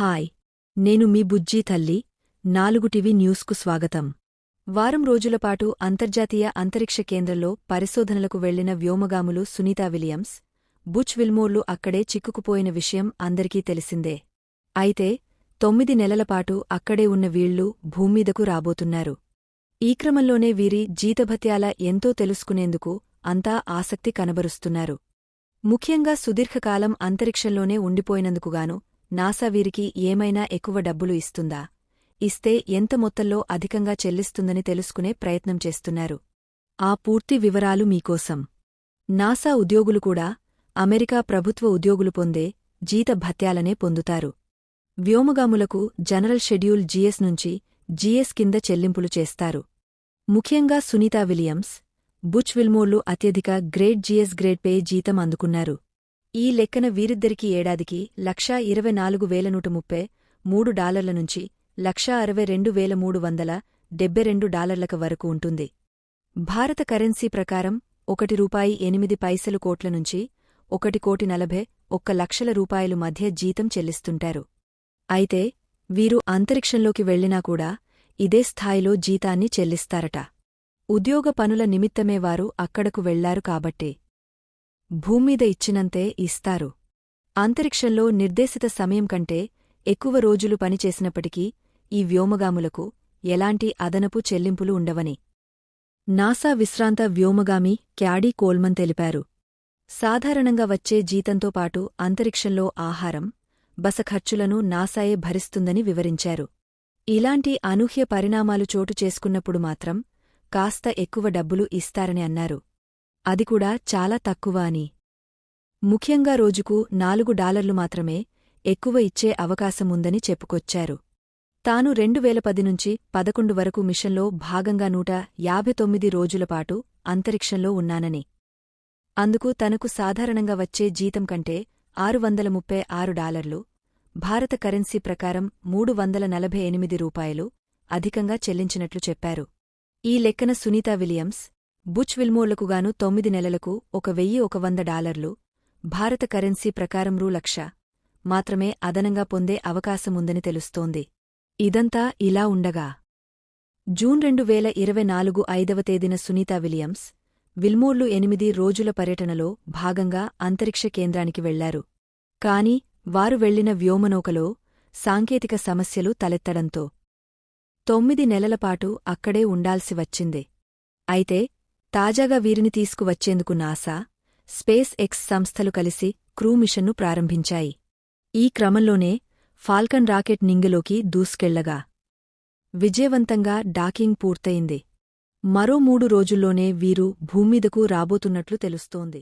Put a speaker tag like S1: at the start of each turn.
S1: Hi, నేను మీ బుజ్జీ తల్లి. 4 టీవీ న్యూస్కు స్వాగతం. వారం రోజులపాటు అంతర్జాతీయ అంతరిక్ష కేంద్రంలో పరిశోధనలకు వెళ్లిన వ్యోమగాములు సునీతా విలియమ్స్, బుచ్ విల్మోర్లు అక్కడే చిక్కుకుపోయిన విషయం అందరికీ తెలిసిందే. అయితే 9 నెలలపాటు అక్కడే ఉన్న వీళ్లు భూమ్మీదకు రాబోతున్నారు. ఈ క్రమంలోనే వీరి జీతభత్యాల ఎంతో తెలుసుకునేందుకు అంతా ఆసక్తి కనబరుస్తున్నారు. ముఖ్యంగా సుదీర్ఘకాలం అంతరిక్షంలోనే ఉండిపోయినందుకుగాను నాసా వీరికి ఏమైనా ఎక్కువ డబ్బులు ఇస్తుందా, ఇస్తే ఎంత మొత్తంలో అధికంగా చెల్లిస్తుందని తెలుసుకునే ప్రయత్నం చేస్తున్నారు. ఆ పూర్తి వివరాలు మీకోసం. నాసా ఉద్యోగులు కూడా అమెరికా ప్రభుత్వ ఉద్యోగులు పొందే జీత భత్యాలనే పొందుతారు. వ్యోమగాములకు జనరల్ షెడ్యూల్ జీఎస్ నుంచి జీఎస్ కింద చెల్లింపులు చేస్తారు. ముఖ్యంగా సునీతా విలియమ్స్, బుచ్ విల్మోర్లు అత్యధిక గ్రేడ్ జీఎస్ గ్రేడ్ పే జీతం అందుకున్నారు. ఈ లెక్కన వీరిద్దరికీ ఏడాదికి $1,24,133 నుంచి $1,62,372 వరకు ఉంటుంది. భారత కరెన్సీ ప్రకారం ₹1.8 కోట్ల నుంచి $1,40,01,00,000 మధ్య జీతం చెల్లిస్తుంటారు. అయితే వీరు అంతరిక్షంలోకి వెళ్లినా కూడా ఇదే స్థాయిలో జీతాన్ని చెల్లిస్తారట. ఉద్యోగ పనుల నిమిత్తమే వారు అక్కడకు వెళ్లారు కాబట్టే భూమ్మీద ఇచ్చినంతే ఇస్తారు. అంతరిక్షంలో నిర్దేశిత సమయం కంటే ఎక్కువ రోజులు పనిచేసినప్పటికీ ఈ వ్యోమగాములకు ఎలాంటి అదనపు చెల్లింపులు ఉండవని నాసా విశ్రాంత వ్యోమగామి క్యాడీ కోల్మన్ తెలిపారు. సాధారణంగా వచ్చే జీతంతో పాటు అంతరిక్షంలో ఆహారం, బస ఖర్చులను నాసాయే భరిస్తుందని వివరించారు. ఇలాంటి అనూహ్య పరిణామాలు చోటు చేసుకున్నప్పుడు మాత్రం కాస్త ఎక్కువ డబ్బులు ఇస్తారని అన్నారు. అది కూడా చాలా తక్కువ అని. ముఖ్యంగా రోజుకు $4 మాత్రమే ఎక్కువ ఇచ్చే అవకాశముందని చెప్పుకొచ్చారు. తాను 2010 నుంచి 11 వరకు మిషన్లో భాగంగా 159 రోజులపాటు అంతరిక్షంలో ఉన్నానని, అందుకు తనకు సాధారణంగా వచ్చే జీతం కంటే $636, భారత కరెన్సీ ప్రకారం $348 అధికంగా చెల్లించినట్లు చెప్పారు. ఈ లెక్కన సునీతా విలియమ్స్, బుచ్ విల్మోర్లకుగాను 9 నెలలకు $1,100, భారత కరెన్సీ ప్రకారం రూ.1,00,000 మాత్రమే అదనంగా పొందే అవకాశముందని తెలుస్తోంది. ఇదంతా ఇలా ఉండగా జూన్ 2024 5వ తేదీన సునీతా విలియమ్స్, విల్మోర్లు 8 రోజుల పర్యటనలో భాగంగా అంతరిక్ష కేంద్రానికి వెళ్లారు. కాని వారు వెళ్లిన వ్యోమనౌకలో సాంకేతిక సమస్యలు తలెత్తడంతో 9 నెలలపాటు అక్కడే ఉండాల్సి వచ్చింది. అయితే తాజాగా వీరిని తీసుకువచ్చేందుకు నాసా, స్పేస్ ఎక్స్ సంస్థలు కలిసి క్రూ మిషన్ను ప్రారంభించాయి. ఈ క్రమంలోనే ఫాల్కన్ రాకెట్ నింగిలోకి దూసుకెళ్లగా విజయవంతంగా డాకింగ్ పూర్తయింది. మరో 3 రోజుల్లోనే వీరు భూమ్మీదకు రాబోతున్నట్లు తెలుస్తోంది.